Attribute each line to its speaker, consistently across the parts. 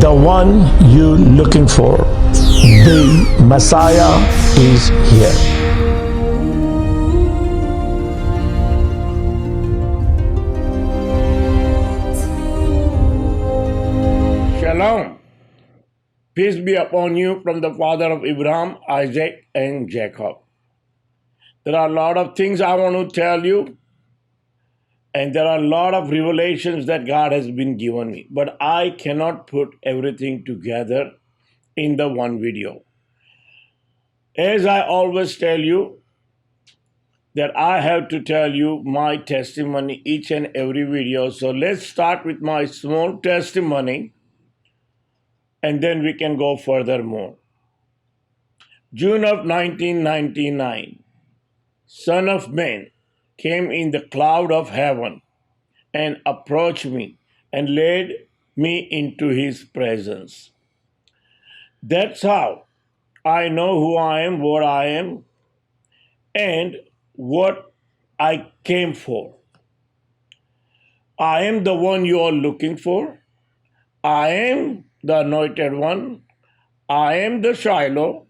Speaker 1: the one you're looking for. The Messiah is here.
Speaker 2: Shalom. Peace be upon you from the father of Abraham, Isaac, and Jacob. There are a lot of things I want to tell you, and there are a lot of revelations that God has been given me, but I cannot put everything together in the one video. As I always tell you, that I have to tell you my testimony each and every video. So let's start with my small testimony, and then we can go furthermore. June of 1999, Son of Man came in the cloud of heaven and approached me and led me into his presence. That's how I know who I am, what I am, and what I came for. I am the one you are looking for. I am the anointed one. I am the Shiloh.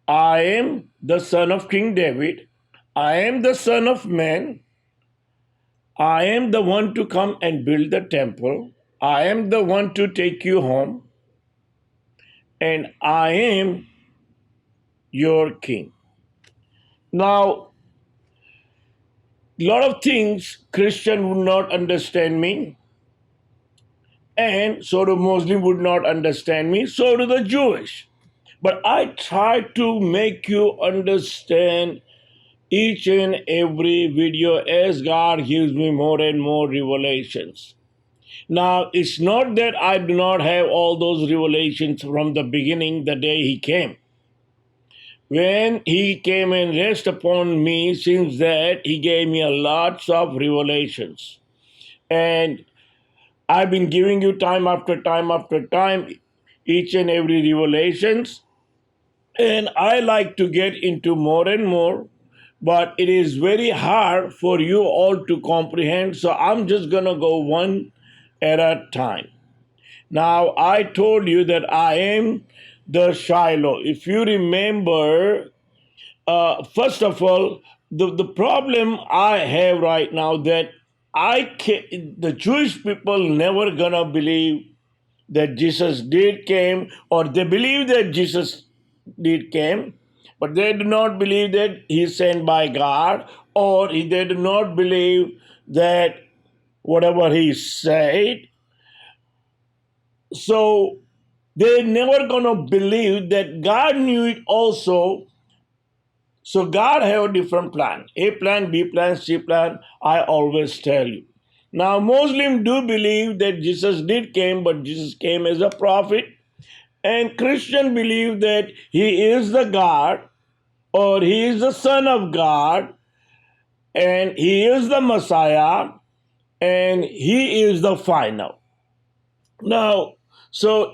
Speaker 2: I am the son of King David. I am the Son of Man. I am the one to come and build the temple. I am the one to take you home. And I am your king. Now, a lot of things Christian would not understand me, and so the Muslim would not understand me, so do the Jewish. But I try to make you understand each and every video as God gives me more and more revelations. Now, it's not that I do not have all those revelations from the beginning, the day he came. When he came and rested upon me, since that he gave me a lots of revelations. And I've been giving you time after time after time, each and every revelations. And I like to get into more and more, but it is very hard for you all to comprehend. So I'm just going to go one at a time. Now, I told you that I am the Shiloh. If you remember, first of all, the problem I have right now that the Jewish people never gonna believe that Jesus did came, or they believe that Jesus did came, but they do not believe that he's sent by God, or they do not believe that whatever he said. So they're never gonna believe that God knew it also. So God have a different plan, A plan, B plan, C plan, I always tell you. Now Muslims do believe that Jesus did came, but Jesus came as a prophet. And Christian believe that he is the God, or he is the Son of God, and he is the Messiah, and he is the final. Now, so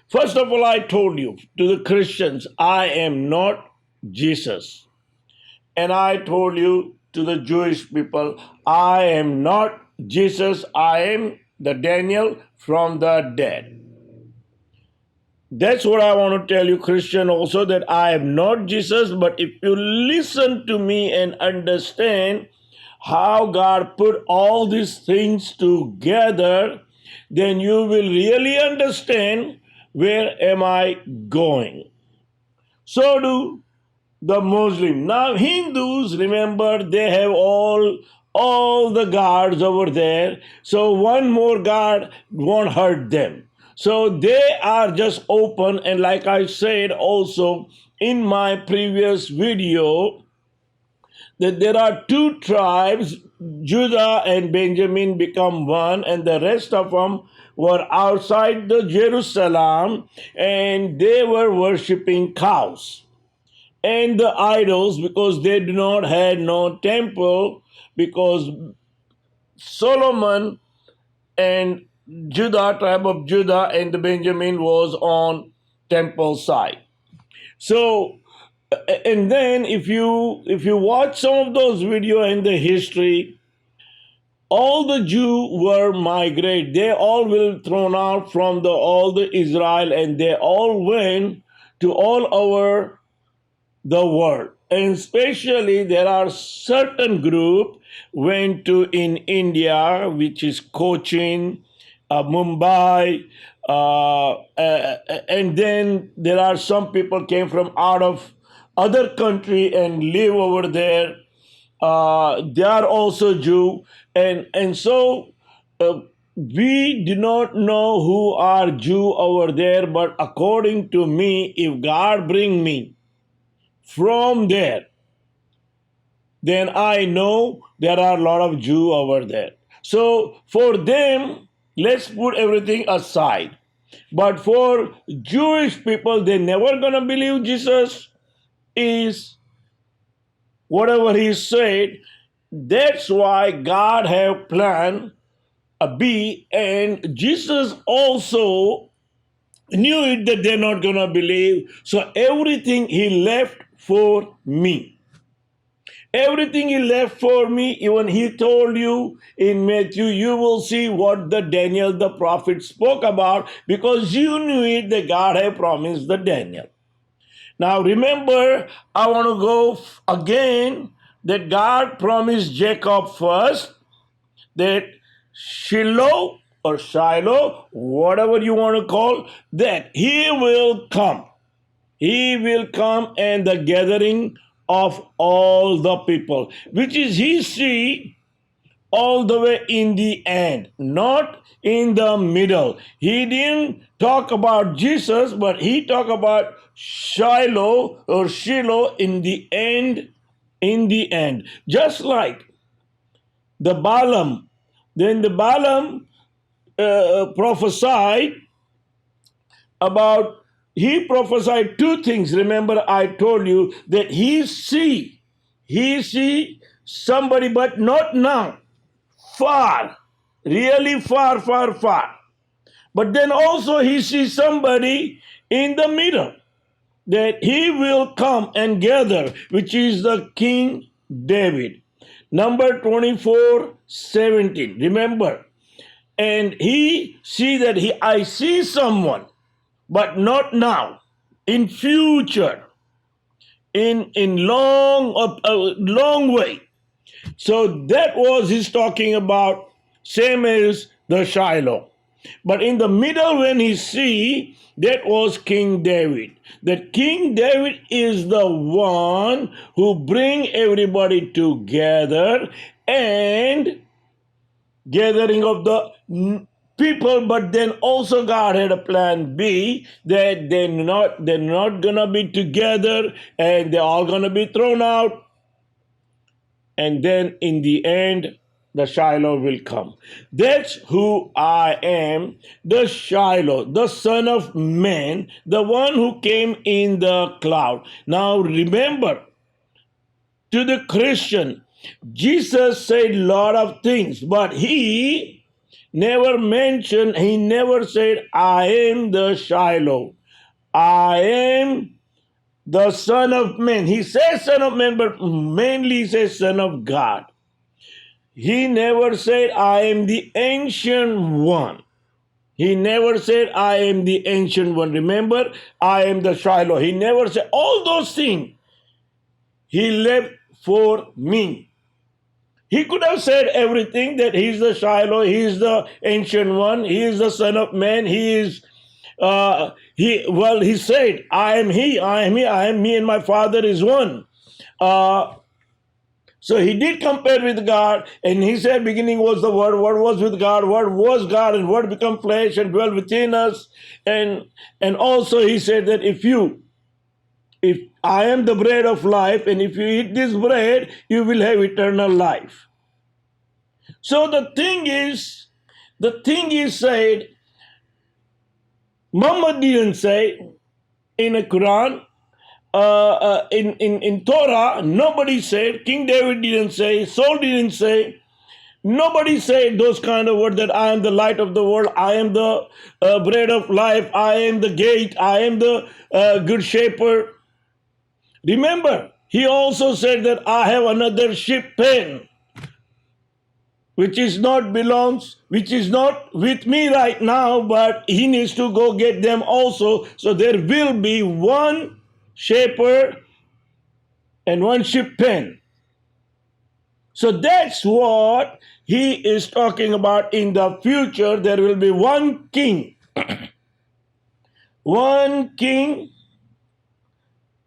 Speaker 2: first of all, I told you to the Christians, I am not Jesus. And I told you to the Jewish people, I am not Jesus, I am the Daniel from the dead. That's what I want to tell you, Christian, also, that I am not Jesus, but if you listen to me and understand how God put all these things together, then you will really understand where am I going. So do the Muslim. Now Hindus, remember, they have all the gods over there. So one more god won't hurt them. So they are just open, and like I said also in my previous video, that there are two tribes, Judah and Benjamin become one, and the rest of them were outside the Jerusalem, and they were worshiping cows and the idols, because they do not had no temple, because Solomon and Judah, tribe of Judah, and the Benjamin was on temple side. So, and then if you watch some of those videos in the history, all the Jews were migrated. They all will thrown out from all the Israel, and they all went to all over the world. And especially there are certain group went to in India, which is Cochin, Mumbai, and then there are some people came from out of other country and live over there. They are also Jew, and so we do not know who are Jew over there. But according to me, if God bring me from there, then I know there are a lot of Jew over there. So for them, let's put everything aside. But for Jewish people, they never gonna believe Jesus is whatever he said. That's why God have planned a B, and Jesus also knew it that they're not gonna believe. So everything he left for me. Everything he left for me, even he told you in Matthew, you will see what the Daniel the prophet spoke about, because you knew it that God had promised the Daniel. Now remember, I want to go again that God promised Jacob first that Shiloh or Shiloh, whatever you want to call, that he will come. He will come, and the gathering of all the people, which is he see all the way in the end, not in the middle. He didn't talk about Jesus, but he talked about Shiloh or Shiloh in the end, in the end. Just like the Balaam, then the Balaam prophesied about, he prophesied two things. Remember, I told you that he see somebody, but not now, far, really far, far, far. But then also he sees somebody in the middle, that he will come and gather, which is the King David. Number 24:17. Remember, and he see that I see someone, but not now, in future, in long way. So that was he's talking about, same as the Shiloh. But in the middle, when he see, that was King David. That King David is the one who bring everybody together, and gathering of the people. But then also God had a plan B, that they're not gonna be together, and they're all gonna be thrown out. And then in the end, the Shiloh will come. That's who I am, the Shiloh, the Son of Man, the one who came in the cloud. Now remember, to the Christian, Jesus said a lot of things, but he never said, I am the Shiloh. I am the Son of Man. He says Son of Man, but mainly he says Son of God. He never said, I am the Ancient One. He never said, I am the Ancient One. Remember, I am the Shiloh. He never said all those things. He left for me. He could have said everything, that he's the Shiloh, he's the Ancient One, he is the Son of Man, he is, he said, I am he, I am he, I am me, and my Father is one. So he did compare with God, and he said, beginning was the Word was with God, Word was God, and Word become flesh and dwell within us. And also he said that if I am the bread of life, and if you eat this bread, you will have eternal life. So the thing is said, Muhammad didn't say in a Quran, in Torah, nobody said, King David didn't say, Saul didn't say, nobody said those kind of words, that I am the light of the world, I am the bread of life, I am the gate, I am the good shepherd. Remember, he also said that I have another sheep pen. which is not belongs, which is not with me right now, but he needs to go get them also. So there will be one shepherd and one sheep pen. So that's what he is talking about. In the future, there will be one king, one king,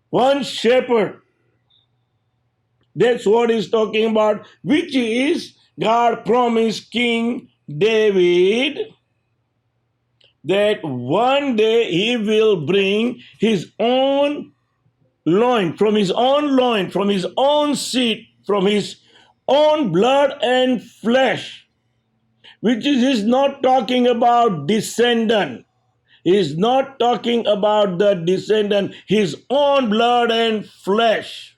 Speaker 2: one shepherd. That's what he's talking about, which is God promised King David that one day he will bring his own loin, from his own seed, from his own blood and flesh, which is he's not talking about descendant. He's not talking about the descendant, his own blood and flesh.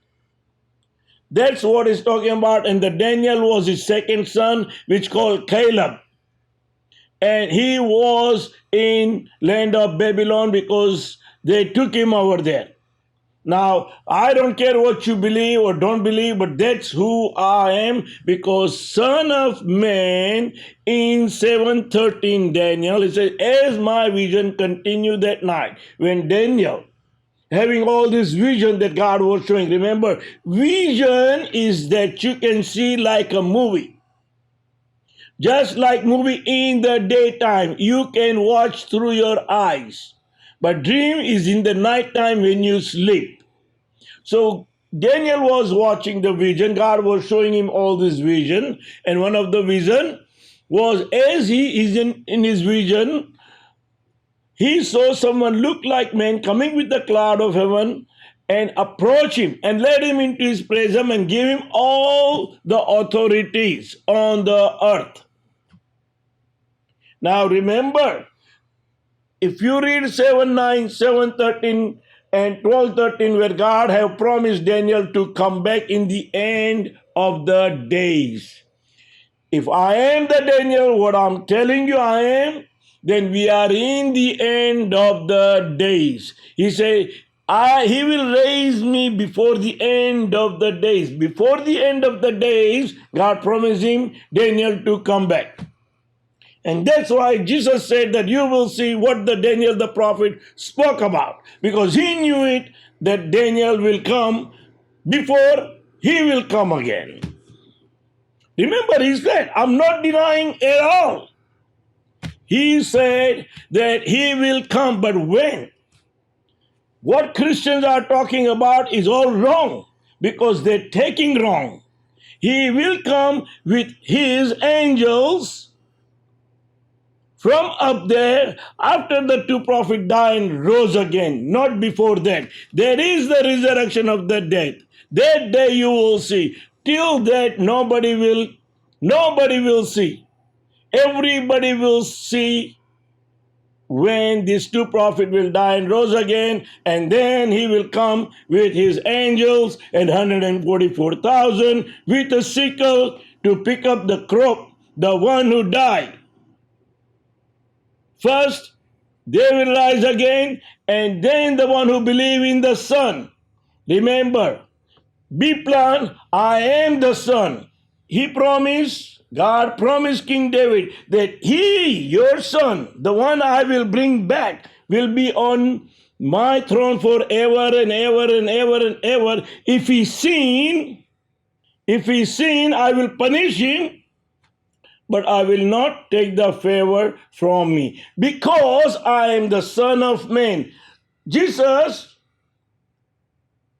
Speaker 2: That's what he's talking about. And the Daniel was his second son, which called Caleb. And he was in land of Babylon because they took him over there. Now, I don't care what you believe or don't believe, but that's who I am, because Son of Man in 7:13 Daniel, it says, as my vision continued that night, when Daniel, having all this vision that God was showing. Remember, vision is that you can see like a movie. Just like movie in the daytime, you can watch through your eyes. But dream is in the nighttime when you sleep. So Daniel was watching the vision. God was showing him all this vision. And one of the vision was, as he is in his vision, he saw someone look like man coming with the cloud of heaven and approach him and led him into his presence and give him all the authorities on the earth. Now remember, if you read 7:9, 7:13 and 12:13, where God have promised Daniel to come back in the end of the days. If I am the Daniel, what I'm telling you I am, then we are in the end of the days. He said, he will raise me before the end of the days. Before the end of the days, God promised him, Daniel, to come back. And that's why Jesus said that you will see what the Daniel the prophet spoke about, because he knew it, that Daniel will come before he will come again. Remember, he said, I'm not denying at all. He said that he will come, but when? What Christians are talking about is all wrong, because they're taking wrong. He will come with his angels from up there after the two prophets died and rose again, not before that. There is the resurrection of the dead. That day you will see. Till that nobody will see. Everybody will see when these two prophets will die and rose again, and then he will come with his angels and 144,000 with a sickle to pick up the crop, the one who died. First, they will rise again, and then the one who believes in the Son. Remember, be plan, I am the Son. He promised, God promised King David that he, your son, the one I will bring back, will be on my throne forever and ever and ever and ever. If he sin, I will punish him, but I will not take the favor from me, because I am the Son of Man. Jesus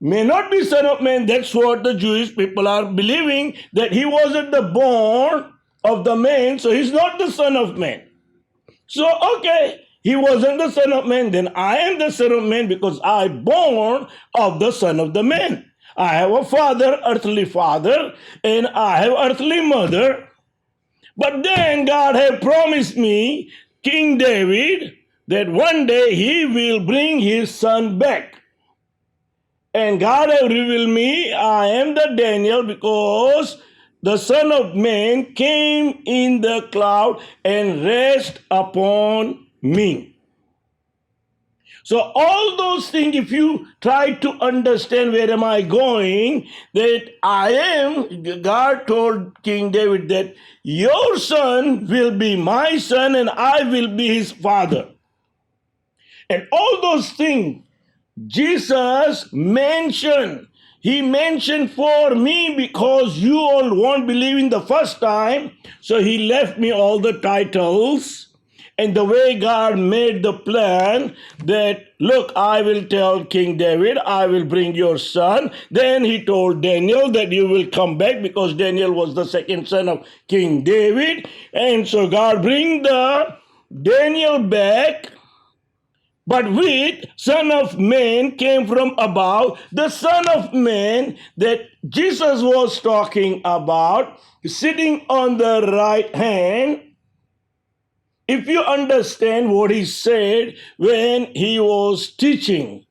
Speaker 2: may not be Son of Man. That's what the Jewish people are believing, that he wasn't the born of the man, so he's not the Son of Man. So, okay, he wasn't the Son of Man, then I am the Son of Man, because I born of the Son of the Man. I have a father, earthly father, and I have earthly mother. But then God had promised me, King David, that one day he will bring his son back. And God have revealed me, I am the Daniel, because the Son of Man came in the cloud and rest upon me. So all those things, if you try to understand where am I going, that God told King David that your son will be my son and I will be his father. And all those things Jesus mentioned. He mentioned for me because you all won't believe in the first time. So he left me all the titles. And the way God made the plan that, look, I will tell King David, I will bring your son. Then he told Daniel that you will come back because Daniel was the second son of King David. And so God bring the Daniel back. But with Son of Man came from above, the Son of Man that Jesus was talking about, sitting on the right hand. If you understand what he said when he was teaching,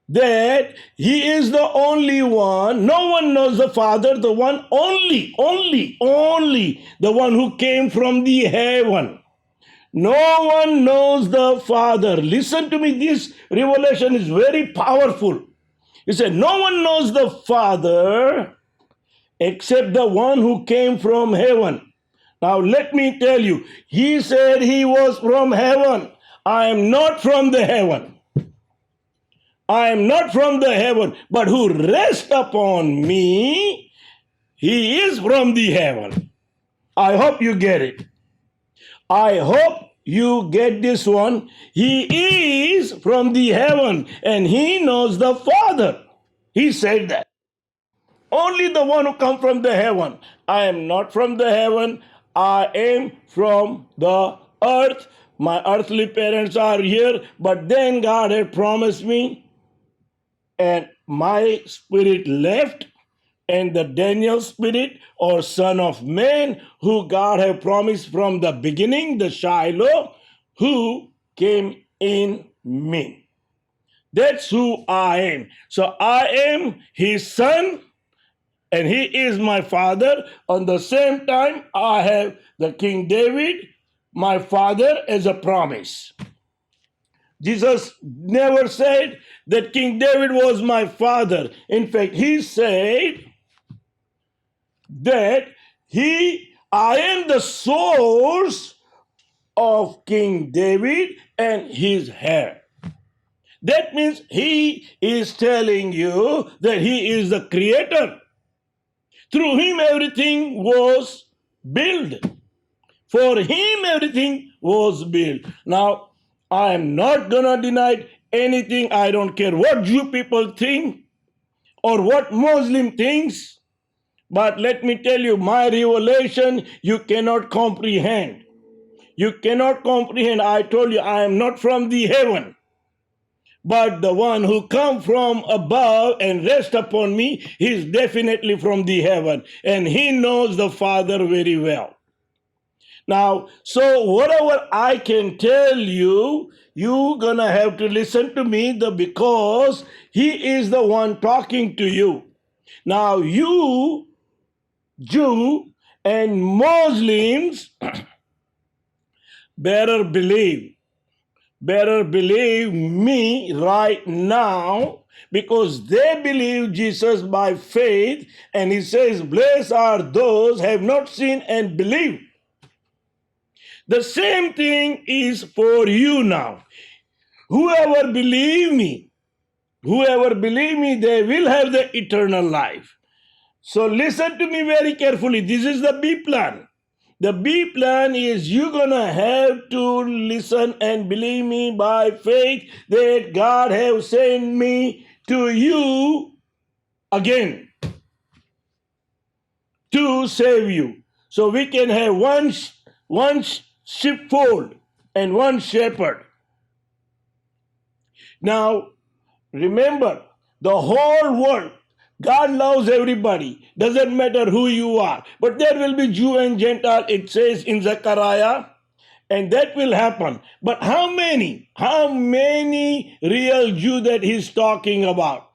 Speaker 2: that he is the only one, no one knows the Father, the one only, the one who came from the heaven. No one knows the Father. Listen to me, this revelation is very powerful. He said, no one knows the Father except the one who came from heaven. Now let me tell you, he said he was from heaven. I am not from the heaven. I am not from the heaven, but who rests upon me, he is from the heaven. I hope you get it. I hope you get this one. He is from the heaven and he knows the Father. He said that. Only the one who come from the heaven. I am not from the heaven. I am from the earth. My earthly parents are here, but then God had promised me and my spirit left, and the Daniel spirit or Son of Man who God had promised from the beginning, the Shiloh, who came in me. That's who I am. So I am his son and he is my father. On the same time, I have the King David, my father, as a promise. Jesus never said that King David was my father. In fact, he said that I am the source of King David and his heir. That means he is telling you that he is the creator. Through him everything was built. For him everything was built. Now, I am not gonna deny anything. I don't care what Jew people think or what Muslim thinks. But let me tell you, my revelation, you cannot comprehend. You cannot comprehend. I told you, I am not from the heaven. But the one who come from above and rest upon me, he is definitely from the heaven. And he knows the Father very well. Now, so whatever I can tell you, you're going to have to listen to me because he is the one talking to you. Now, you Jew and Muslims better believe me right now because they believe Jesus by faith, and he says, blessed are those who have not seen and believe. The same thing is for you now. Whoever believe me, they will have the eternal life. So listen to me very carefully. This is the B plan. The B plan is you're going to have to listen and believe me by faith that God has sent me to you again to save you. So we can have one sheepfold and one shepherd. Now, remember, the whole world, God loves everybody. Doesn't matter who you are. But there will be Jew and Gentile, it says in Zechariah, and that will happen. But how many real Jew that he's talking about?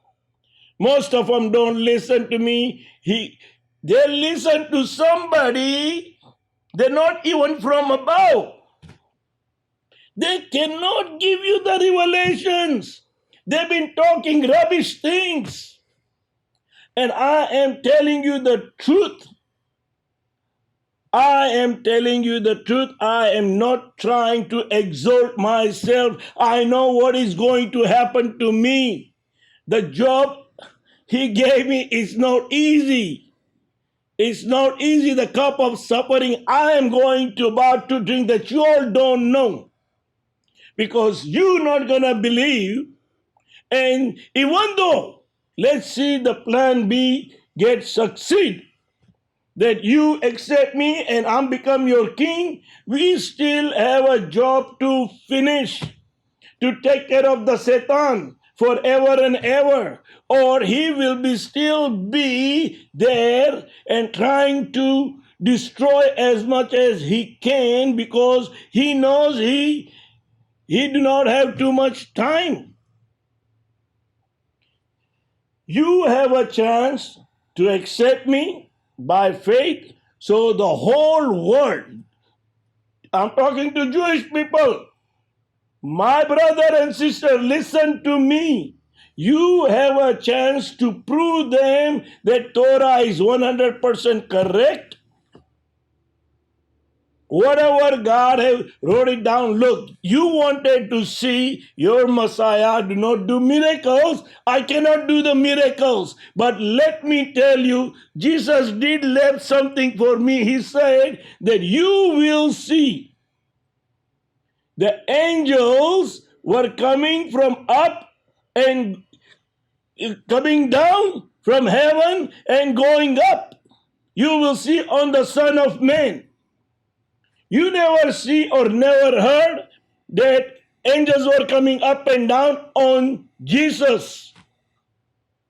Speaker 2: Most of them don't listen to me. They listen to somebody. They're not even from above. They cannot give you the revelations. They've been talking rubbish things. And I am telling you the truth. I am telling you the truth. I am not trying to exalt myself. I know what is going to happen to me. The job he gave me is not easy. It's not easy. The cup of suffering I am going to about to drink that you all don't know. Because you're not going to believe. And even though, let's see the plan B get succeed, that you accept me and I'm become your king, we still have a job to finish, to take care of the Satan forever and ever, or he will be still be there and trying to destroy as much as he can, because he knows he do not have too much time. You have a chance to accept me by faith, so the whole world, I'm talking to Jewish people, my brother and sister, listen to me. You have a chance to prove them that Torah is 100% correct. Whatever God have wrote it down. Look, you wanted to see your Messiah do not do miracles. I cannot do the miracles. But let me tell you, Jesus did left something for me. He said that you will see the angels were coming from up and coming down from heaven and going up. You will see on the Son of Man. You never see or never heard that angels were coming up and down on Jesus.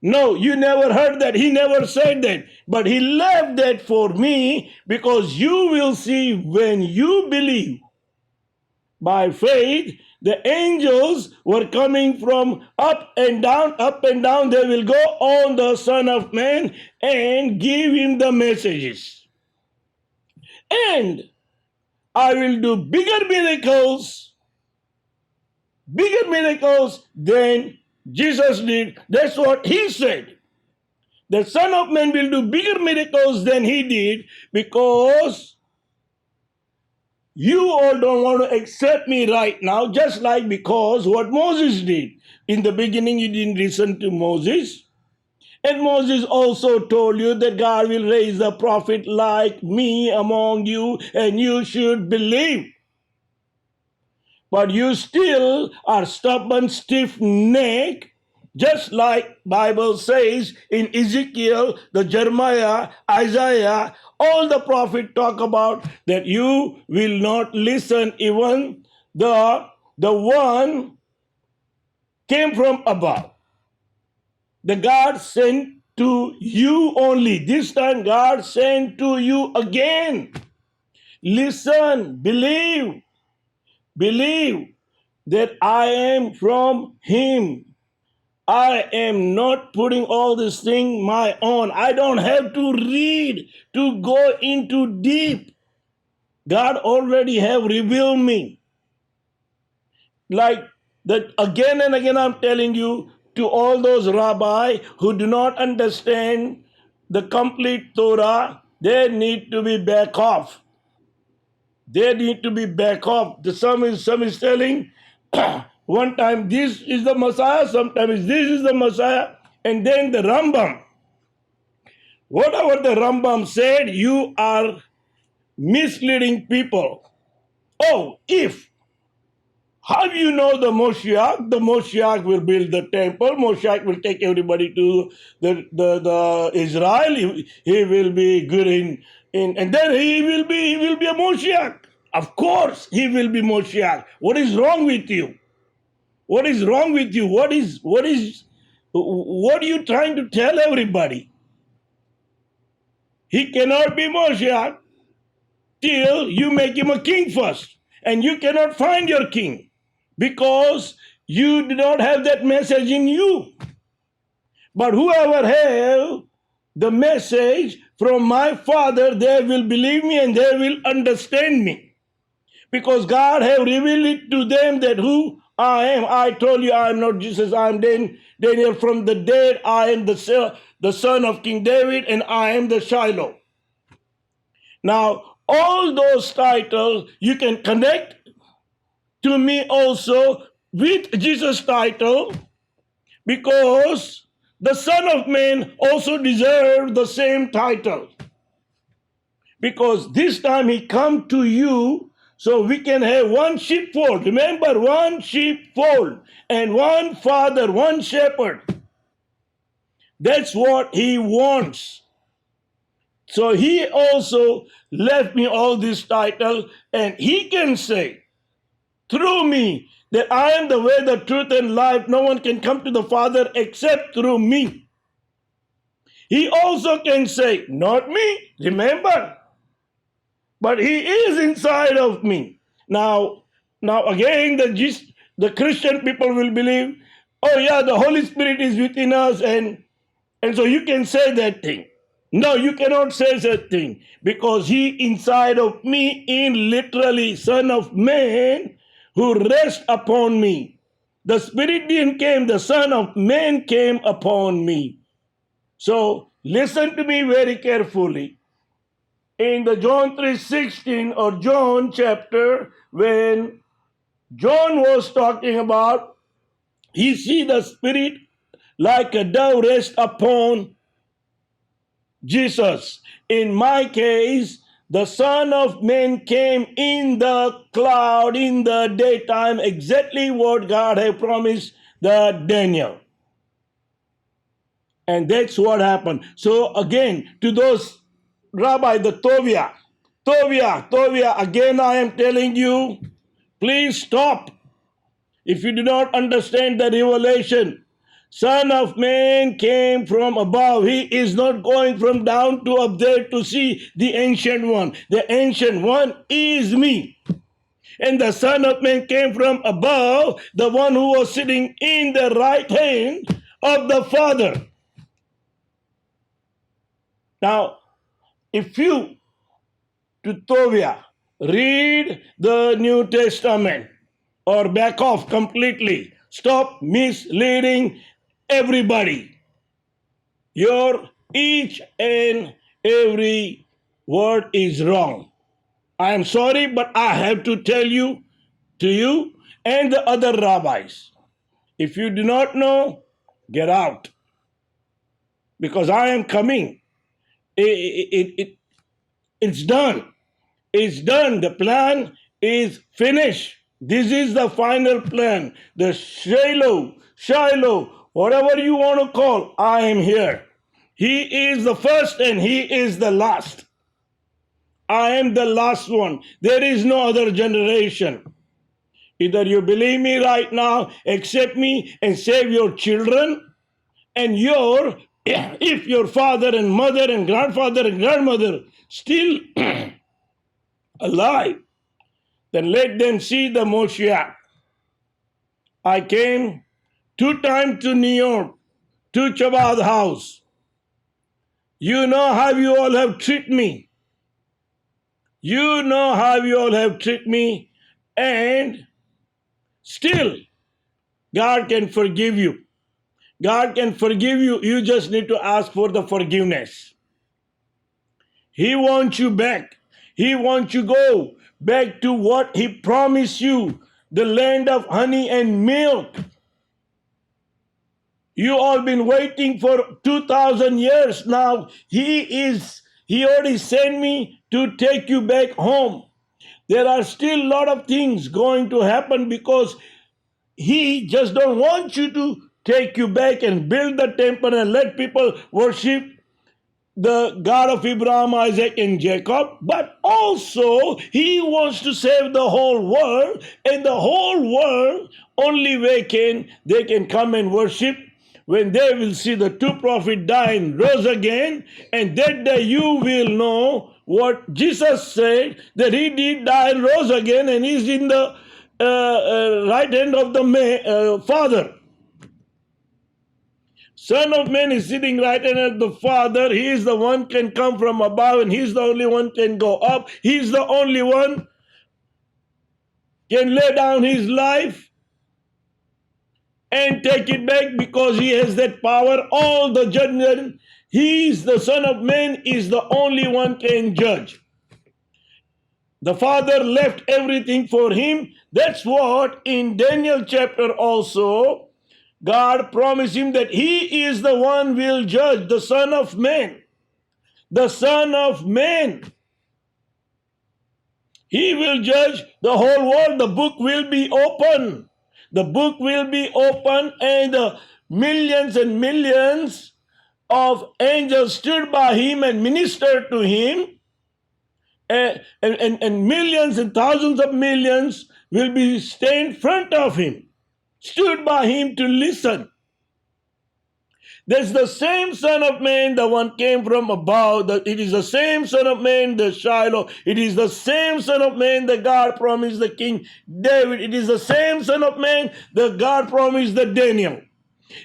Speaker 2: No, you never heard that. He never said that. But he left that for me, because you will see when you believe by faith, the angels were coming from up and down, up and down. They will go on the Son of Man and give him the messages. And I will do bigger miracles than Jesus did. That's what he said. The Son of Man will do bigger miracles than he did, because you all don't want to accept me right now, just like because what Moses did. In the beginning, you didn't listen to Moses. And Moses also told you that God will raise a prophet like me among you, and you should believe. But you still are stubborn, stiff-necked, just like Bible says in Ezekiel, the Jeremiah, Isaiah, all the prophets talk about that you will not listen, even the one came from above. The God sent to you only. This time God sent to you again. Listen, believe that I am from him. I am not putting all this thing my own. I don't have to read to go into deep. God already have revealed me. Like that again and again I'm telling you, to all those rabbis who do not understand the complete Torah, they need to be back off. They need to be back off. Some is telling one time this is the Messiah, sometimes this is the Messiah, and then the Rambam. Whatever the Rambam said, you are misleading people. Oh, if. How do you know the Moshiach? The Moshiach will build the temple. Moshiach will take everybody to the Isreal. He will be good in and then he will be a Moshiach. Of course, he will be Moshiach. What is wrong with you? What is wrong with you? What are you trying to tell everybody? He cannot be Moshiach till you make him a king first, and you cannot find your king, because you do not have that message in you. But whoever have the message from my Father, they will believe me and they will understand me. Because God have revealed it to them that who I am. I told you I am not Jesus. I am Daniel from the dead. I am the son of King David, and I am the Shiloh. Now, all those titles you can connect to me also with Jesus' title, because the Son of Man also deserves the same title. Because this time he come to you so we can have one sheepfold. Remember, one sheepfold and one father, one shepherd. That's what he wants. So he also left me all this title, and he can say through me that I am the way, the truth, and life. No one can come to the Father except through me. He also can say, not me, remember, but he is inside of me. Now again, the Christian people will believe, oh yeah, the Holy Spirit is within us, and so you can say that thing. No, you cannot say that thing, because he inside of me in literally Son of Man who rests upon me. The Spirit didn't came, the Son of Man came upon me. So listen to me very carefully. In the John 3:16 or John chapter, when John was talking about, he see the Spirit like a dove rest upon Jesus. In my case, the Son of Man came in the cloud in the daytime, exactly what God had promised the Daniel. And that's what happened. So again, to those rabbi, the Tovia, again I am telling you, please stop. If you do not understand the revelation, Son of Man came from above. He is not going from down to up there to see the Ancient One. The Ancient One is me. And the Son of Man came from above, the one who was sitting in the right hand of the Father. Now, if you, to Tovia, read the New Testament or back off completely, stop misleading everybody. Your each and every word is wrong. I am sorry, but I have to tell you, to you and the other rabbis, if you do not know, get out. Because I am coming. It's done. It's done. The plan is finished. This is the final plan. The Shiloh, whatever you want to call, I am here. He is the first and he is the last. I am the last one. There is no other generation. Either you believe me right now, accept me, and save your children, and if your father and mother and grandfather and grandmother still alive, then let them see the Moshiach. I came 2 times to New York, to Chabad house. You know how you all have treated me. You know how you all have treated me, and still, God can forgive you. God can forgive you. You just need to ask for the forgiveness. He wants you back. He wants you to go back to what He promised you, the land of honey and milk. You all been waiting for 2,000 years now. He already sent me to take you back home. There are still a lot of things going to happen, because He just don't want you to take you back and build the temple and let people worship the God of Abraham, Isaac, and Jacob, but also He wants to save the whole world, and the whole world only way they can come and worship when they will see the 2 prophets die and rose again, and that day you will know what Jesus said, that He did die and rose again, and He's in the right hand of the Father. Son of Man is sitting right hand of the Father. He is the one can come from above, and He's the only one can go up. He's the only one can lay down his life and take it back because he has that power. All the judgment, he is the Son of Man, is the only one can judge. The Father left everything for him. That's what in Daniel chapter also, God promised him that he is the one will judge, the Son of Man. The Son of Man. He will judge the whole world. The book will be open. The book will be open, and millions and millions of angels stood by him and ministered to him. And millions and thousands of millions will be staying in front of him, stood by him to listen. There's the same Son of Man, the one came from above. It is the same Son of Man, the Shiloh. It is the same Son of Man that God promised the King David. It is the same Son of Man that God promised the Daniel.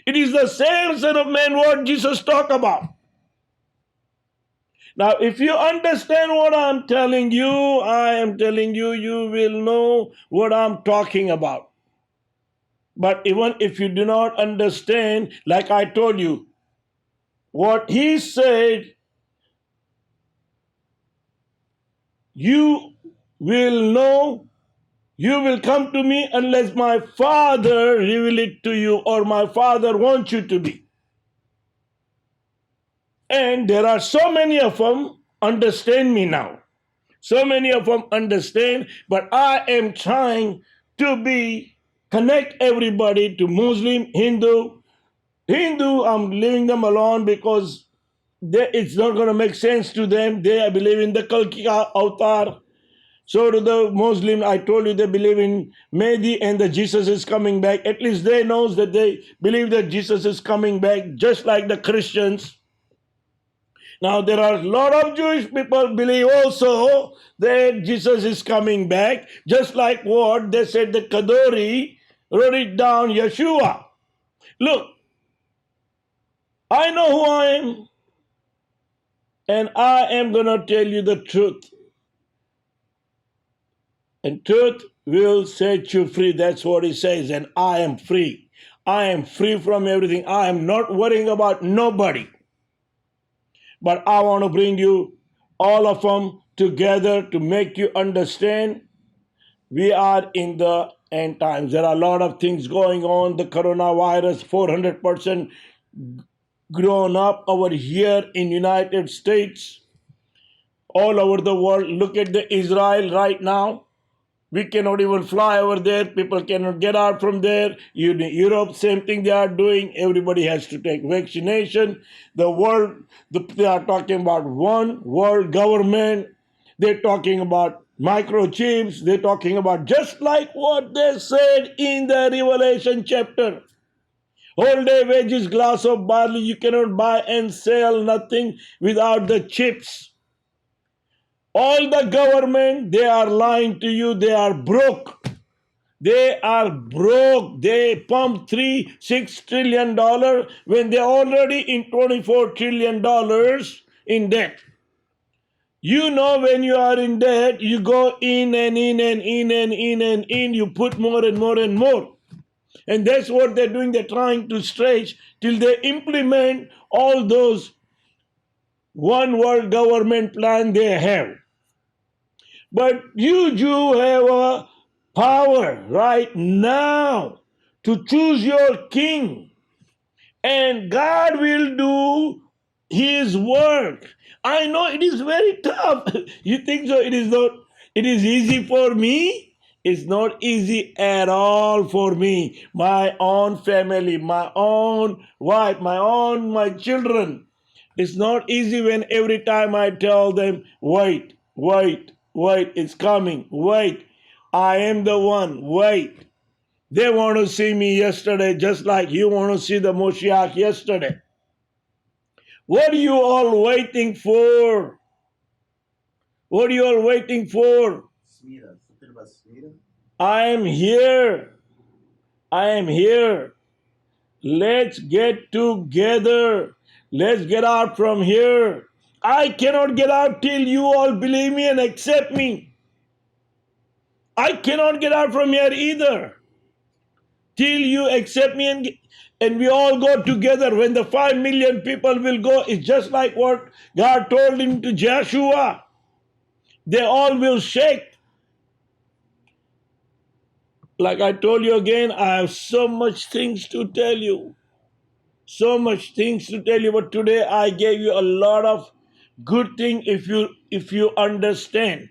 Speaker 2: It is the same Son of Man what Jesus talked about. Now, if you understand what I'm telling you, I am telling you, you will know what I'm talking about. But even if you do not understand, like I told you, what he said, you will know, you will come to me unless my Father reveal it to you, or my Father wants you to be. And there are so many of them understand me now. So many of them understand, but I am trying to connect everybody to Muslim, Hindu. I'm leaving them alone because it's not going to make sense to them. They believe in the Kalki avatar. So do the Muslim. I told you they believe in Mahdi and that Jesus is coming back. At least they know that they believe that Jesus is coming back, just like the Christians. Now, there are a lot of Jewish people believe also that Jesus is coming back, just like what they said the Kadori wrote it down, Yeshua. Look, I know who I am, and I am going to tell you the truth. And truth will set you free. That's what he says, and I am free. I am free from everything. I am not worrying about nobody. But I want to bring you all of them together to make you understand we are in the end times. There are a lot of things going on. The coronavirus, 400% grown up over here in United States, all over the world. Look at the Isreal right now. We cannot even fly over there. People cannot get out from there. Europe, same thing they are doing. Everybody has to take vaccination. The world, they are talking about one world government. They're talking about microchips. They're talking about just like what they said in the Revelation chapter. Whole day wages, glass of barley. You cannot buy and sell nothing without the chips. All the government, they are lying to you. They are broke. They are broke. They pump $6 trillion when they're already in $24 trillion in debt. You know, when you are in debt, you go in and in and in and in and in. You put more and more and more. And that's what they're doing. They're trying to stretch till they implement all those one world government plan they have. But you Jew have a power right now to choose your king. And God will do his work. I know it is very tough. You think so? It is not. It is easy for me. It's not easy at all for me. My own family, my own wife, my children. It's not easy when every time I tell them, wait, it's coming, wait, I am the one, wait. They want to see me yesterday just like you want to see the Moshiach yesterday. What are you all waiting for? What are you all waiting for? I am here. I am here. Let's get together. Let's get out from here. I cannot get out till you all believe me and accept me. I cannot get out from here either. Till you accept me and we all go together. When the 5 million people will go, it's just like what God told him to Joshua. They all will shake. Like I told you again, I have so much things to tell you. So much things to tell you, but today I gave you a lot of good thing if you understand.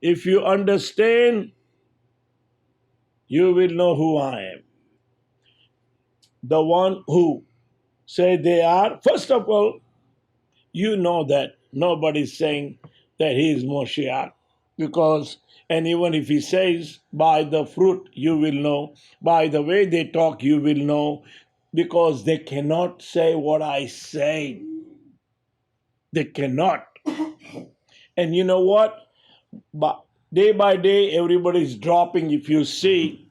Speaker 2: If you understand, you will know who I am. The one who say they are. First of all, you know that nobody's saying that he is Moshiach. Because, and even if he says, by the fruit you will know, by the way they talk you will know, because they cannot say what I say. They cannot. And you know what? But day by day, everybody's dropping. If you see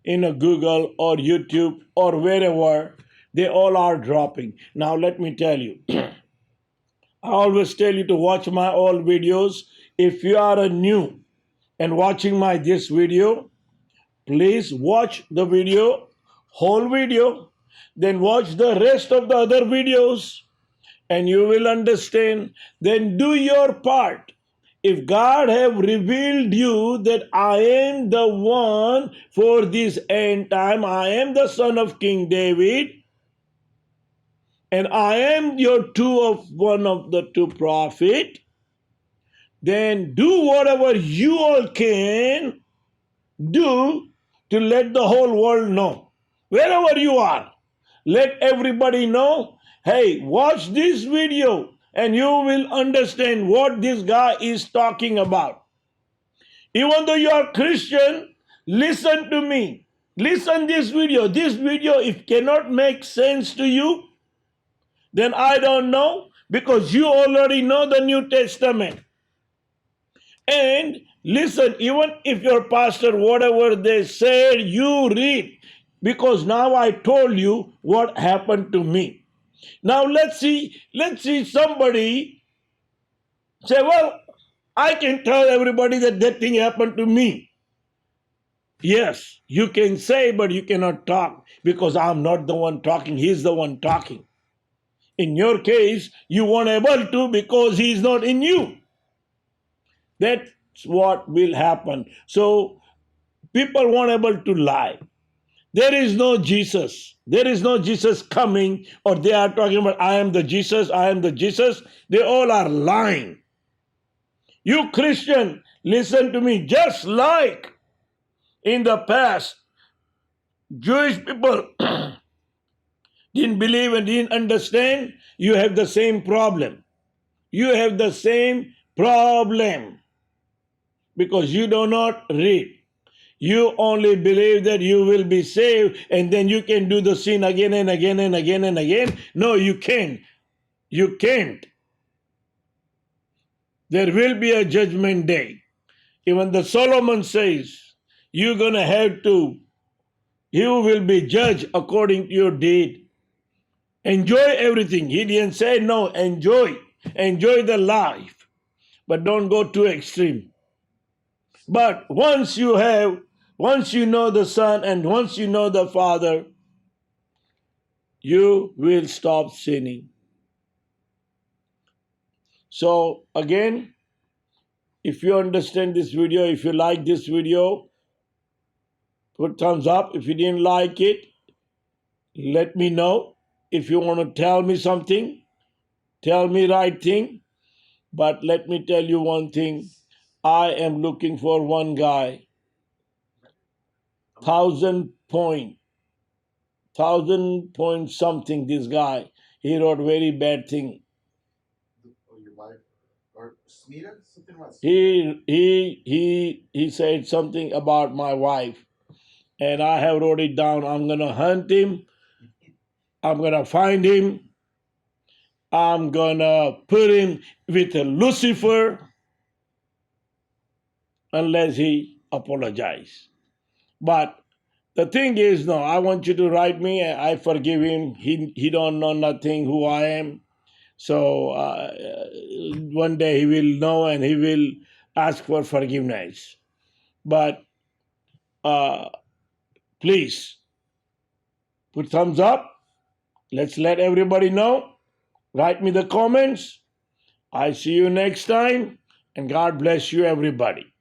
Speaker 2: in a Google or YouTube or wherever, they all are dropping. Now, let me tell you, I always tell you to watch my old videos. If you are a new and watching my this video, please watch the video, whole video, then watch the rest of the other videos, and you will understand. Then do your part. If God have revealed you that I am the one for this end time, I am the son of King David, and I am your one of the two prophet, then do whatever you all can do to let the whole world know. Wherever you are, let everybody know, hey, watch this video and you will understand what this guy is talking about. Even though you are Christian, listen to me. Listen this video. This video, if cannot make sense to you, then I don't know, because you already know the New Testament. And listen, even if your pastor, whatever they said, you read. Because now I told you what happened to me. Now let's see somebody say, well, I can tell everybody that that thing happened to me. Yes, you can say, but you cannot talk, because I'm not the one talking. He's the one talking. In your case, you weren't able to because he's not in you. That's what will happen. So people weren't able to lie. There is no Jesus. There is no Jesus coming, or they are talking about, I am the Jesus, I am the Jesus. They all are lying. You Christian, listen to me. Just like in the past, Jewish people didn't believe and didn't understand, you have the same problem. You have the same problem because you do not read. You only believe that you will be saved and then you can do the sin again and again and again and again. No, you can't. You can't. There will be a judgment day. Even the Solomon says, you're going to have to, you will be judged according to your deed. Enjoy everything. He didn't say no, enjoy. Enjoy the life. But don't go too extreme. But once you know the Son and once you know the Father, you will stop sinning. So again, if you understand this video, if you like this video, put thumbs up. If you didn't like it, let me know. If you want to tell me something, tell me right thing. But let me tell you one thing. I am looking for one guy, 1,000 point something, this guy. He wrote very bad thing.
Speaker 3: Your wife or Smita? Something about
Speaker 2: He said something about my wife. And I have wrote it down. I'm gonna hunt him. I'm gonna find him. I'm gonna put him with Lucifer unless he apologizes. But the thing is, no, I want you to write me. I forgive him. He don't know nothing who I am. So one day he will know and he will ask for forgiveness. But please put thumbs up. Let's let everybody know. Write me the comments. I see you next time, and God bless you, everybody.